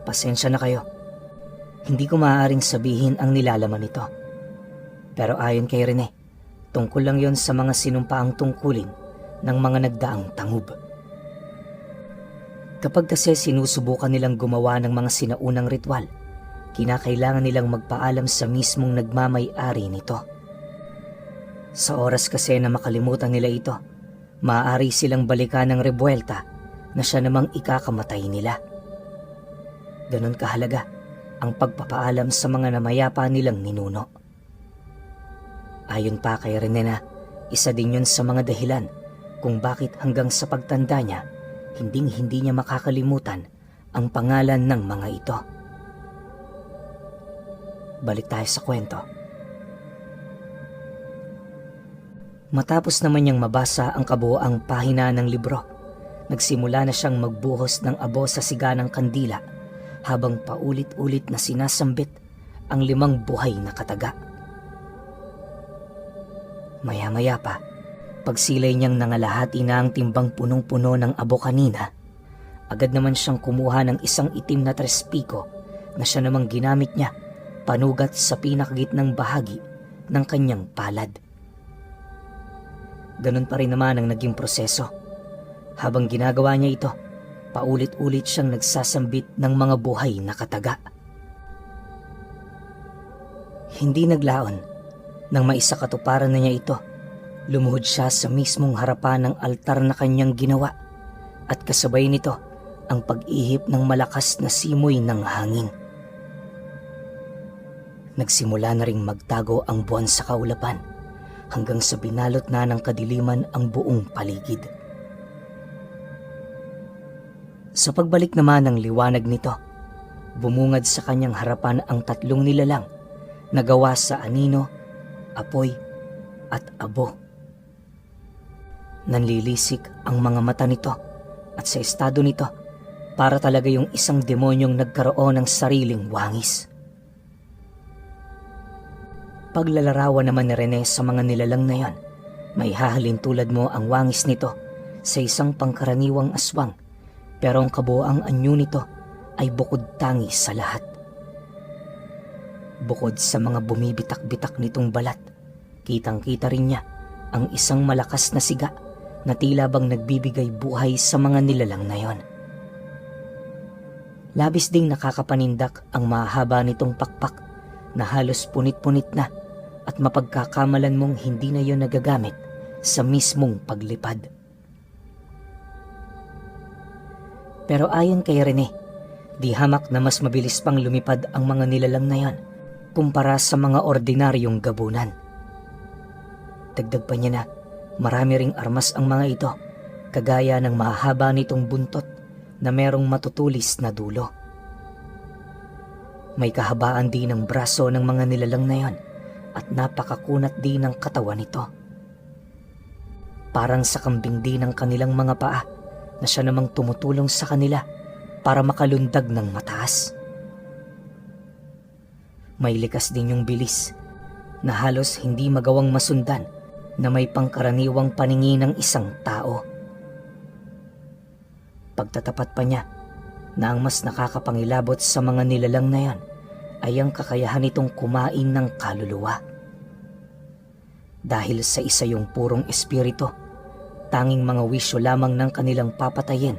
Pasensya na kayo, hindi ko maaaring sabihin ang nilalaman nito. Pero ayon kay Rene, tungkol lang yon sa mga sinumpaang tungkulin ng mga nagdaang tangub. Kapag kasi sinusubukan nilang gumawa ng mga sinaunang ritual, kinakailangan nilang magpaalam sa mismong nagmamay-ari nito. Sa oras kasi na makalimutan nila ito, maaari silang balikan ng rebuelta na siya namang ikakamatay nila. Ganon kahalaga ang pagpapaalam sa mga namayapa nilang ninuno. Ayon pa kay Rene na isa din yun sa mga dahilan kung bakit hanggang sa pagtanda niya, hinding-hindi niya makakalimutan ang pangalan ng mga ito. Balik tayo sa kwento. Matapos naman niyang mabasa ang kabuoang pahina ng libro, nagsimula na siyang magbuhos ng abo sa siga ng kandila habang paulit-ulit na sinasambit ang 5 buhay na kataga. Maya-maya pa, pagsilay niyang nangalahati na ang timbang punong-puno ng abo kanina, agad naman siyang kumuha ng isang itim na trespiko na siya namang ginamit niya panugat sa pinakagitnang bahagi ng kanyang palad. Ganun pa rin naman ang naging proseso. Habang ginagawa niya ito, paulit-ulit siyang nagsasambit ng mga buhay na kataga. Hindi naglaon nang maisakatuparan na niya ito. Lumuhod siya sa mismong harapan ng altar na kanyang ginawa at kasabay nito ang pag-ihip ng malakas na simoy ng hangin. Nagsimula na ring magtago ang buwan sa kaulapan hanggang sa binalot na ng kadiliman ang buong paligid. Sa pagbalik naman ng liwanag nito, bumungad sa kanyang harapan ang 3 nilalang na gawa sa anino, apoy at abo. Nanlilisik ang mga mata nito at sa estado nito, para talaga yung isang demonyong nagkaroon ng sariling wangis. Paglalarawan naman ni Rene sa mga nilalang na yan, may hahalin tulad mo ang wangis nito sa isang pangkaraniwang aswang, pero ang kabuoang anyo nito ay bukod tangis sa lahat. Bukod sa mga bumibitak-bitak nitong balat, kitang-kita rin niya ang isang malakas na siga na tila bang nagbibigay buhay sa mga nilalang na yon. Labis ding nakakapanindak ang mahaba nitong pakpak na halos punit-punit na at mapagkakamalan mong hindi na yon nagagamit sa mismong paglipad. Pero ayon kay Rene, di hamak na mas mabilis pang lumipad ang mga nilalang na yon kumpara sa mga ordinaryong gabunan. Dagdag pa niya na marami ring armas ang mga ito, kagaya ng mahaba nitong buntot na merong matutulis na dulo. May kahabaan din ng braso ng mga nilalang na yon at napakakunat din ng katawan nito. Parang sa kambing din ang kanilang mga paa na siya namang tumutulong sa kanila para makalundag ng mataas. May likas din yung bilis na halos hindi magawang masundan na may pangkaraniwang paningin ng isang tao. Pagtatapat pa niya na ang mas nakakapangilabot sa mga nilalang na yan ay ang kakayahan nitong kumain ng kaluluwa. Dahil sa isa yung purong espiritu, tanging mga wisyo lamang ng kanilang papatayin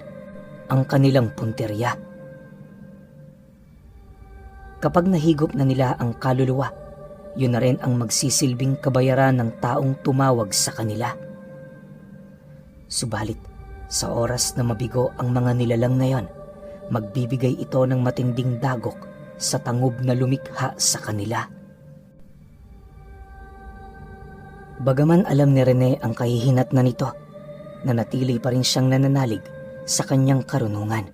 ang kanilang punteriya. Kapag nahigop na nila ang kaluluwa, yun na rin ang magsisilbing kabayaran ng taong tumawag sa kanila. Subalit, sa oras na mabigo ang mga nilalang na yon, magbibigay ito ng matinding dagok sa tangob na lumikha sa kanila. Bagaman alam ni Rene ang kahihinat na nito, nanatili pa rin siyang nananalig sa kanyang karunungan.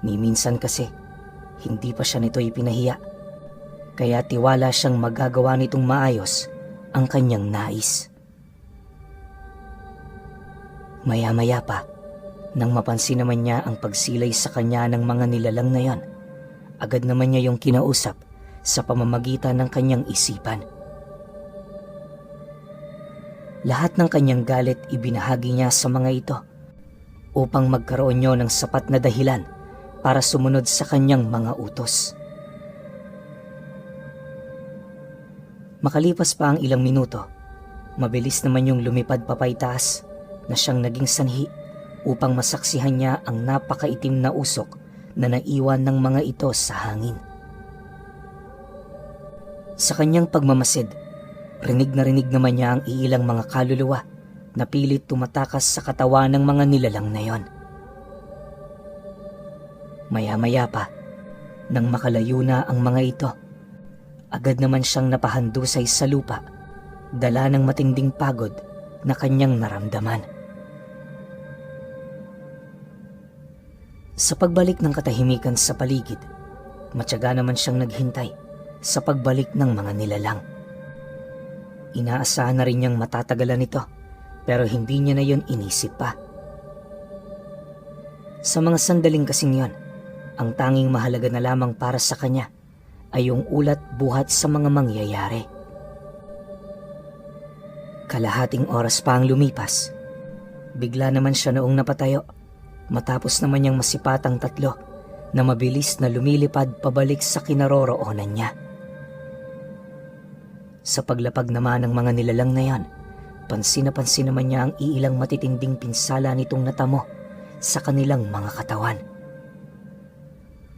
Ni minsan kasi, hindi pa siya nito ipinahiya, kaya tiwala siyang magagawa nitong maayos ang kanyang nais. Maya-maya pa, nang mapansin naman niya ang pagsilay sa kanya ng mga nilalang na yon, agad naman niya yung kinausap sa pamamagitan ng kanyang isipan. Lahat ng kanyang galit ibinahagi niya sa mga ito upang magkaroon niyo ng sapat na dahilan para sumunod sa kanyang mga utos. Makalipas pa ang ilang minuto, mabilis naman yung lumipad papaitaas na siyang naging sanhi upang masaksihan niya ang napakaitim na usok na naiwan ng mga ito sa hangin. Sa kanyang pagmamasid, rinig naman niya ang iilang mga kaluluwa na pilit tumatakas sa katawan ng mga nilalang na yon. Maya-maya pa, nang makalayo na ang mga ito, agad naman siyang napahandusay sa lupa, dala ng matinding pagod na kanyang naramdaman. Sa pagbalik ng katahimikan sa paligid, matyaga naman siyang naghintay sa pagbalik ng mga nilalang. Inaasahan na rin niyang matatagalan ito, pero hindi niya na yon inisip pa. Sa mga sandaling kasing yon, ang tanging mahalaga na lamang para sa kanya ay yung ulat buhat sa mga mangyayari. Kalahating oras pa ang lumipas, bigla naman siya noong napatayo, matapos naman niyang masipatang tatlo na mabilis na lumilipad pabalik sa kinaroroonan niya. Sa paglapag naman ng mga nilalang na yan, pansin naman niya ang iilang matitinding pinsala nitong natamo sa kanilang mga katawan.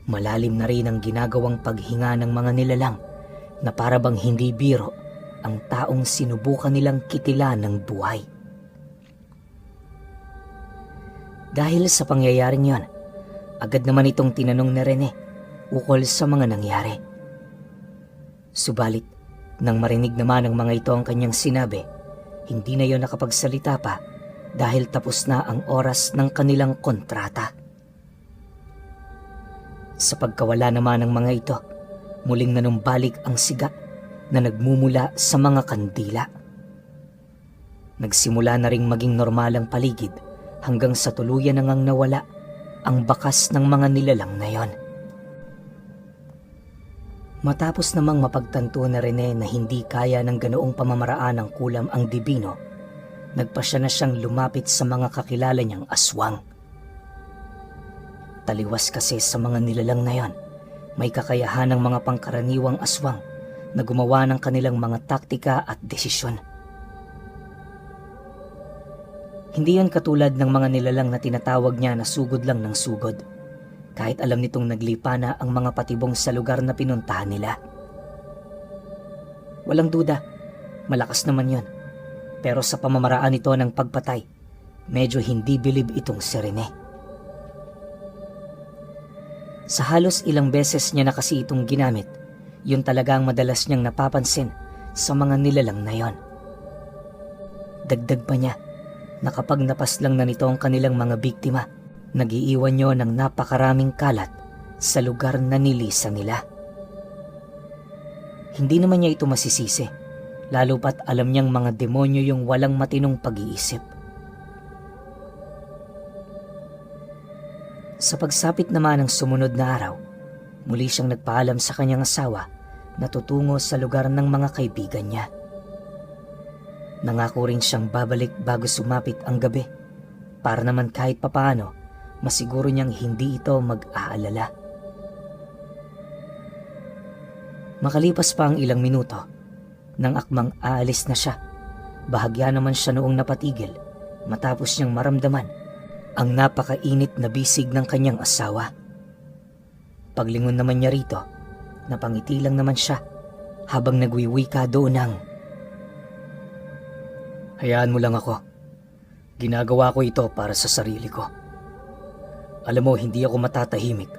Malalim na rin ang ginagawang paghinga ng mga nilalang na para bang hindi biro ang taong sinubukan nilang kitilan ng buhay. Dahil sa pangyayaring yon, agad naman itong tinanong ni Rene ukol sa mga nangyari. Subalit, nang marinig naman ng mga ito ang kanyang sinabi, hindi na yon nakapagsalita pa dahil tapos na ang oras ng kanilang kontrata. Sa pagkawala naman ng mga ito, muling nanumbalik ang siga na nagmumula sa mga kandila. Nagsimula na ring maging normal ang paligid hanggang sa tuluyan na ngang nawala ang bakas ng mga nilalang na yon. Matapos namang mapagtanto na Rene na hindi kaya ng ganoong pamamaraan ng kulam ang dibino, nagpasya na siyang lumapit sa mga kakilala niyang aswang. Taliwas kasi sa mga nilalang na yon, may kakayahan ng mga pangkaraniwang aswang na gumawa ng kanilang mga taktika at desisyon. Hindi yon katulad ng mga nilalang na tinatawag niya na sugod lang ng sugod, kahit alam nitong naglipa na ang mga patibong sa lugar na pinuntahan nila. Walang duda, malakas naman yon, pero sa pamamaraan nito ng pagpatay, medyo hindi bilib itong si Rene. Sa halos ilang beses niya na kasi itong ginamit, yun talagang madalas niyang napapansin sa mga nilalang na yon. Dagdag pa niya na kapag napaslang na nito ang kanilang mga biktima, nag-iiwan niyo ng napakaraming kalat sa lugar na nilisa nila. Hindi naman niya ito masisisi, lalo pat alam niyang mga demonyo yung walang matinong pag-iisip. Sa pagsapit naman ng sumunod na araw, muli siyang nagpaalam sa kanyang asawa na tutungo sa lugar ng mga kaibigan niya. Nangako rin siyang babalik bago sumapit ang gabi para naman kahit papaano masiguro niyang hindi ito mag-aalala. Makalipas pa ang ilang minuto, nang akmang aalis na siya, bahagya naman siya noong napatigil matapos niyang maramdaman ang napakainit na bisig ng kanyang asawa. Paglingon naman niya rito, napangiti lang naman siya habang nagwiwika doon ng, "Hayaan mo lang ako. Ginagawa ko ito para sa sarili ko. Alam mo, hindi ako matatahimik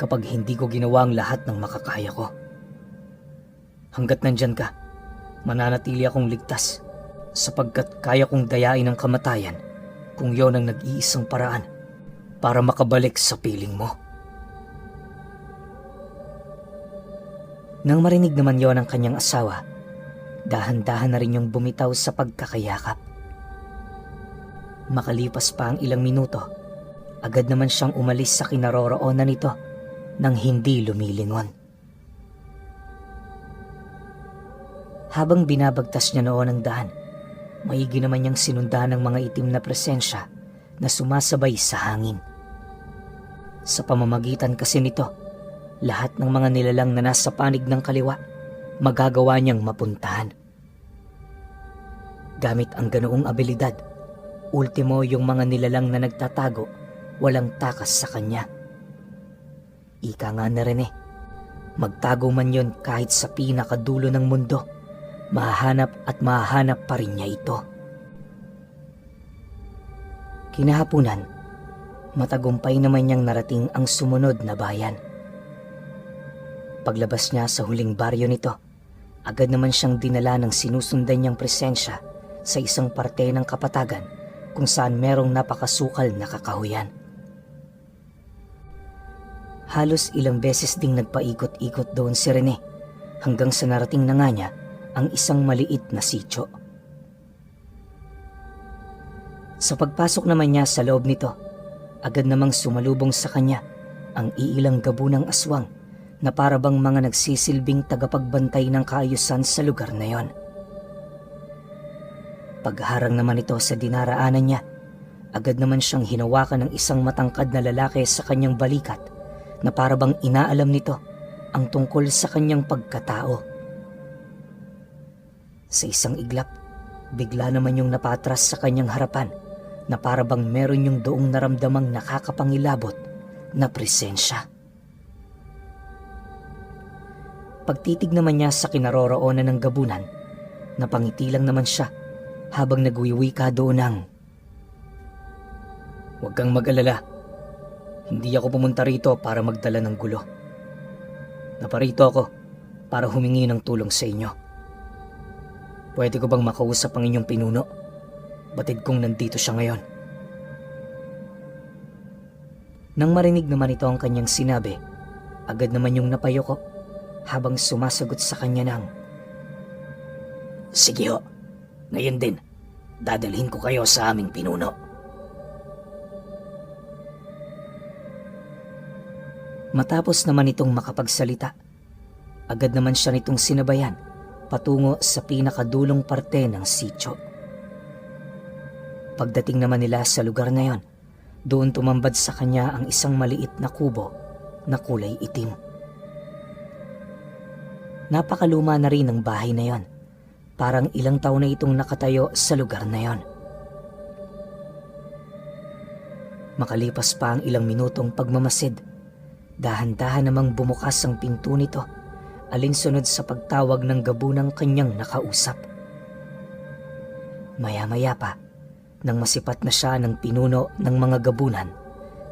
kapag hindi ko ginawa ang lahat ng makakaya ko. Hanggat nandyan ka, mananatili akong ligtas sapagkat kaya kong dayain ang kamatayan kung yon ang nag-iisang paraan para makabalik sa piling mo." Nang marinig naman yon ng kanyang asawa, dahan-dahan na rin yung bumitaw sa pagkakayakap. Makalipas pa ang ilang minuto, agad naman siyang umalis sa kinaroroonan nito nang hindi lumilingon. Habang binabagtas niya noon ang daan, maigi naman niyang sinundan ng mga itim na presensya na sumasabay sa hangin. Sa pamamagitan kasi nito, lahat ng mga nilalang na nasa panig ng kaliwa, magagawa niyang mapuntahan. Gamit ang ganoong abilidad, ultimo yung mga nilalang na nagtatago, walang takas sa kanya. Ika nga na rin magtago man yon kahit sa pinakadulo ng mundo, mahahanap at mahahanap pa rin niya ito. Kinahapunan, matagumpay naman niyang narating ang sumunod na bayan. Paglabas niya sa huling baryo nito, agad naman siyang dinala ng sinusundan niyang presensya sa isang parte ng kapatagan kung saan merong napakasukal na kakahuyan. Halos ilang beses ding nagpaikot-ikot doon si Rene hanggang sa narating na nga niya ang isang maliit na sityo. Sa pagpasok naman niya sa loob nito, agad namang sumalubong sa kanya ang iilang gabunang aswang na para bang mga nagsisilbing tagapagbantay ng kaayusan sa lugar na yon. Pagharang naman ito sa dinaraanan niya, agad naman siyang hinawakan ng isang matangkad na lalaki sa kanyang balikat na para bang inaalam nito ang tungkol sa kanyang pagkatao. Sa isang iglap, bigla naman yung napatras sa kanyang harapan na para bang meron yung doong naramdamang nakakapangilabot na presensya. Pagtitig naman niya sa kinaroroonan ng gabunan, napangiti lang naman siya habang nagwiwika doon ng, "Huwag kang mag-alala. Hindi ako pumunta rito para magdala ng gulo. Naparito ako para humingi ng tulong sa inyo. Pwede ko bang makausap ang inyong pinuno? Batid kong nandito siya ngayon." Nang marinig naman ito ang kanyang sinabi, agad naman yung napayoko habang sumasagot sa kanya ng, "Sige ho, ngayon din, dadalhin ko kayo sa aming pinuno." Matapos naman itong makapagsalita, agad naman siya nitong sinabayan patungo sa pinakadulong parte ng sityo. Pagdating naman nila sa lugar na yon, doon tumambad sa kanya ang isang maliit na kubo na kulay itim. Napakaluma na rin ang bahay na yon. Parang ilang taon na itong nakatayo sa lugar na yon. Makalipas pa ang ilang minutong pagmamasid, dahan-dahan namang bumukas ang pinto nito, alinsunod sa pagtawag ng gabunang kanyang nakausap. Maya-maya pa, nang masipat na siya ng pinuno ng mga gabunan,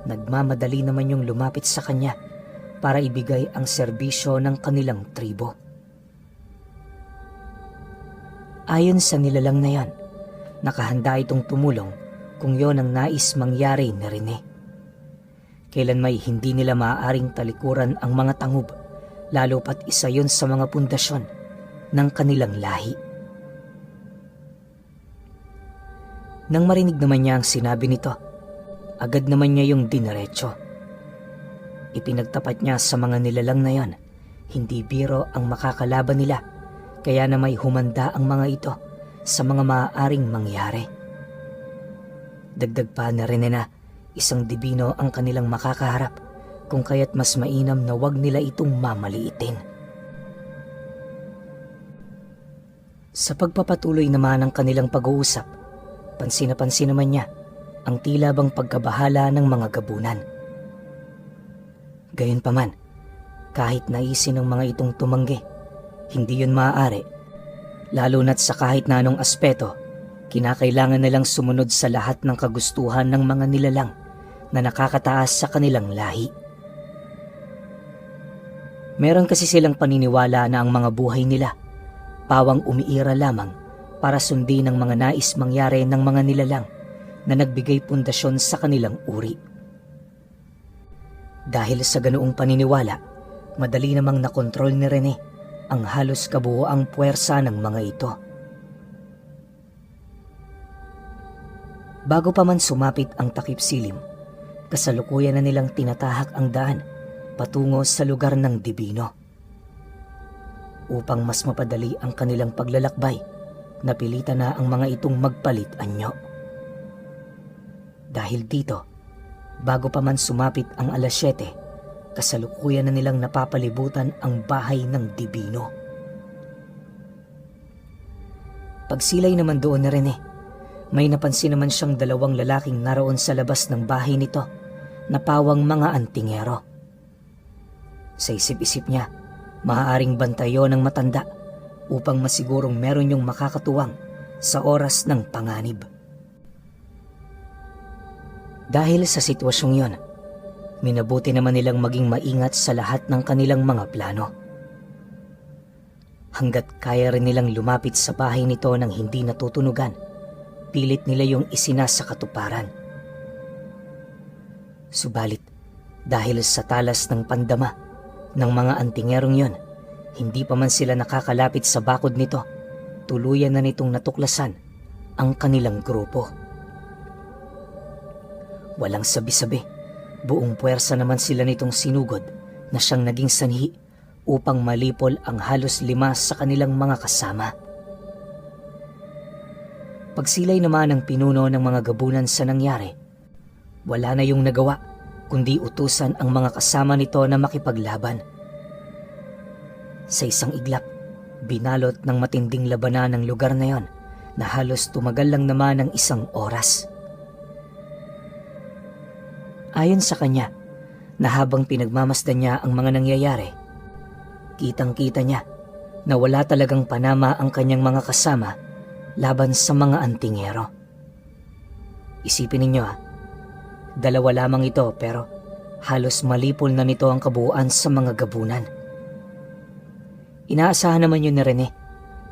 nagmamadali naman yung lumapit sa kanya para ibigay ang serbisyo ng kanilang tribo. Ayon sa nilalang na yan, nakahanda itong tumulong kung yon ang nais mangyari ni Rene. Kailan may hindi nila maaaring talikuran ang mga tangub, lalo pat isa yon sa mga pundasyon ng kanilang lahi. Nang marinig naman niya ang sinabi nito, agad naman niya yung diniretso. Ipinagtapat niya sa mga nilalang na yon, hindi biro ang makakalaban nila, kaya na may humanda ang mga ito sa mga maaaring mangyari. Dagdag pa na rin na isang dibino ang kanilang makakaharap, kung kaya't mas mainam na wag nila itong mamaliitin. Sa pagpapatuloy naman ng kanilang pag-uusap, pansin na pansin naman niya ang tila bang pagkabahala ng mga gabunan. Gayunpaman, kahit naisin ng mga itong tumanggi, Hindi yun maaari. Lalo na't sa kahit na anong aspeto, kinakailangan nilang sumunod sa lahat ng kagustuhan ng mga nilalang na nakakataas sa kanilang lahi. Meron kasi silang paniniwala na ang mga buhay nila pawang umiira lamang para sundin ang mga nais mangyari ng mga nilalang na nagbigay pundasyon sa kanilang uri. Dahil sa ganoong paniniwala, madali namang nakontrol ni Rene ang halos kabuoang puwersa ng mga ito. Bago pa man sumapit ang takip silim, kasalukuyan na nilang tinatahak ang daan patungo sa lugar ng Dibino. Upang mas mapadali ang kanilang paglalakbay, napilitan na ang mga itong magpalit anyo. Dahil dito, bago pa man sumapit ang alas 7, kasalukuyan na nilang napapalibutan ang bahay ng Dibino. Pagsilay naman doon na Rene, may napansin naman siyang dalawang lalaking naroon sa labas ng bahay nito na pawang mga antingero. Sa isip-isip niya, maaaring bantayo ng matanda upang masigurong meron yung makakatuwang sa oras ng panganib. Dahil sa sitwasyong yon, minabuti naman nilang maging maingat sa lahat ng kanilang mga plano. Hanggat kaya rin nilang lumapit sa bahay nito ng hindi natutunugan, pilit nila yung isinasakatuparan. Subalit, dahil sa talas ng pandama ng mga antingerong yon, hindi pa man sila nakakalapit sa bakod nito, tuluyan na nitong natuklasan ang kanilang grupo. Walang sabi-sabi, buong puwersa naman sila nitong sinugod na siyang naging sanhi upang malipol ang halos 5 sa kanilang mga kasama. Pagsilay naman ng pinuno ng mga gabunan sa nangyari, wala na yung nagawa kundi utusan ang mga kasama nito na makipaglaban. Sa isang iglap, binalot ng matinding labanan ng lugar na yon na halos tumagal lang naman ng 1 oras. Ayon sa kanya, na habang pinagmamasdan niya ang mga nangyayari, kitang-kita niya na wala talagang panama ang kanyang mga kasama laban sa mga antingero. Isipin ninyo dalawa lamang ito pero halos malipol na nito ang kabuuan sa mga gabunan. Inaasahan naman yun ni Rene,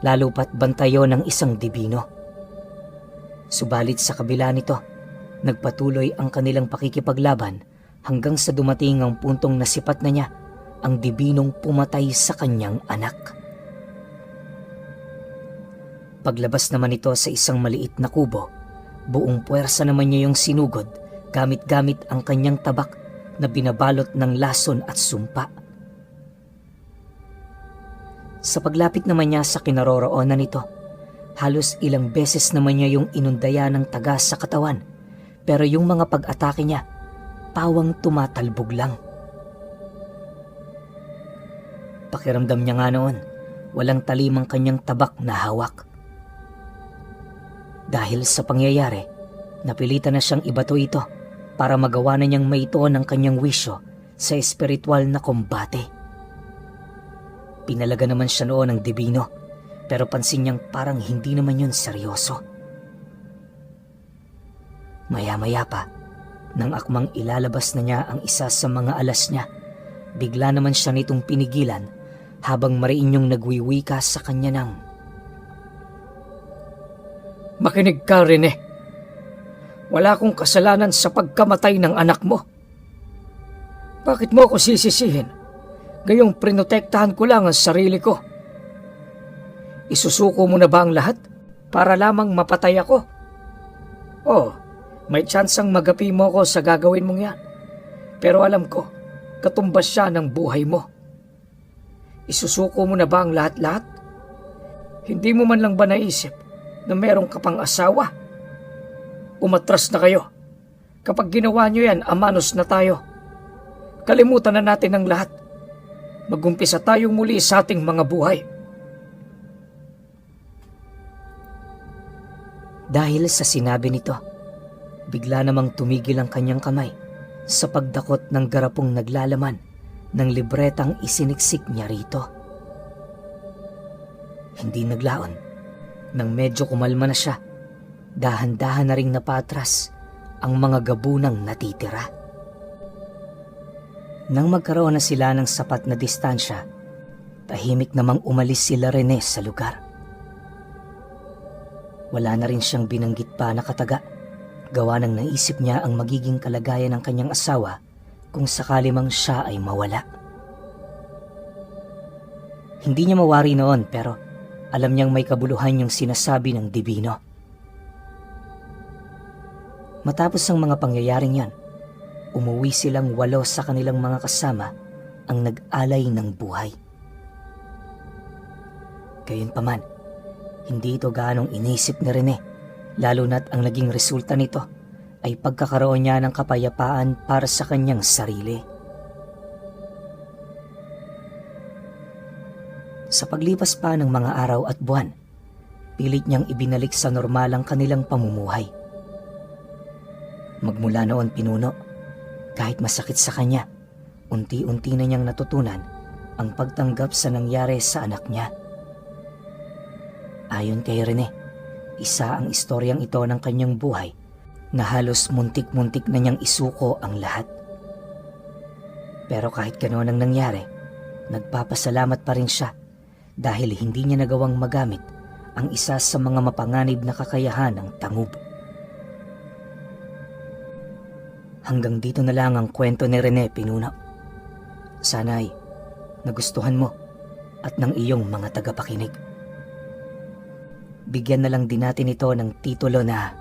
lalo pat bantayo ng isang Dibino. Subalit sa kabila nito, nagpatuloy ang kanilang pakikipaglaban hanggang sa dumating ang puntong nasipat na niya ang Dibinong pumatay sa kanyang anak. Paglabas naman ito sa isang maliit na kubo, buong puwersa naman niya yung sinugod gamit-gamit ang kanyang tabak na binabalot ng lason at sumpa. Sa paglapit naman niya sa kinaroroonan nito, halos ilang beses naman niya yung inundaya ng taga sa katawan, pero yung mga pag-atake niya, pawang tumatalbog lang. Pakiramdam niya nga noon, walang talim ang kanyang tabak na hawak. Dahil sa pangyayari, napilitan na siyang ibato ito para magawa na niyang maituon ang kanyang wisyo sa espiritual na kombate. Pinalaga naman siya noon ng Dibino, pero pansin niyang parang hindi naman yun seryoso. Maya-maya pa, nang akmang ilalabas na niya ang isa sa mga alas niya, bigla naman siya nitong pinigilan habang mariin yung nagwiwika sa kanya ng, "Makinig ka, Rene. Wala akong kasalanan sa pagkamatay ng anak mo. Bakit mo ako sisisihin? Gayong prinotektahan ko lang ang sarili ko. Isusuko mo na ba ang lahat para lamang mapatay ako? Oh, may tsansang magapi mo ako sa gagawin mong yan. Pero alam ko, katumbas siya ng buhay mo. Isusuko mo na ba ang lahat-lahat? Hindi mo man lang ba naisip na meron ka pang asawa? Umatras na kayo. Kapag ginawa nyo yan, amanos na tayo. Kalimutan na natin ang lahat. Mag-umpisa tayong muli sa ating mga buhay." Dahil sa sinabi nito, bigla namang tumigil ang kanyang kamay sa pagdakot ng garapong naglalaman ng libretang isiniksik niya rito. hindi naglaon. Nang medyo kumalma na siya, dahan-dahan na ring napatras ang mga gabunang natitira. Nang magkaroon na sila ng sapat na distansya, tahimik namang umalis sila Rene sa lugar. Wala na rin siyang binanggit pa na kataga, gawa ng naisip niya ang magiging kalagayan ng kanyang asawa kung sakali mang siya ay mawala. Hindi niya mawari noon pero alam niyang may kabuluhan yung sinasabi ng Divino. Matapos ang mga pangyayaring yan, umuwi silang 8 sa kanilang mga kasama ang nag-alay ng buhay. Gayunpaman, hindi ito gaanong inisip ni Rene, lalo na't ang naging resulta nito ay pagkakaroon niya ng kapayapaan para sa kanyang sarili. Sa paglipas pa ng mga araw at buwan, pilit niyang ibinalik sa normal ang kanilang pamumuhay. Magmula noon pinuno, kahit masakit sa kanya, unti-unti na niyang natutunan ang pagtanggap sa nangyari sa anak niya. Ayon kay Rene, isa ang istoryang ito ng kanyang buhay na halos muntik-muntik na niyang isuko ang lahat. Pero kahit ganoon ang nangyari, nagpapasalamat pa rin siya dahil hindi niya nagawang magamit ang isa sa mga mapanganib na kakayahan ng tangub. Hanggang dito na lang ang kwento ni Rene, pinuno. Sana'y nagustuhan mo at ng iyong mga tagapakinig. Bigyan na lang din natin ito ng titulo na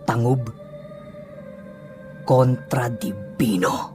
Tangub kontra Divino.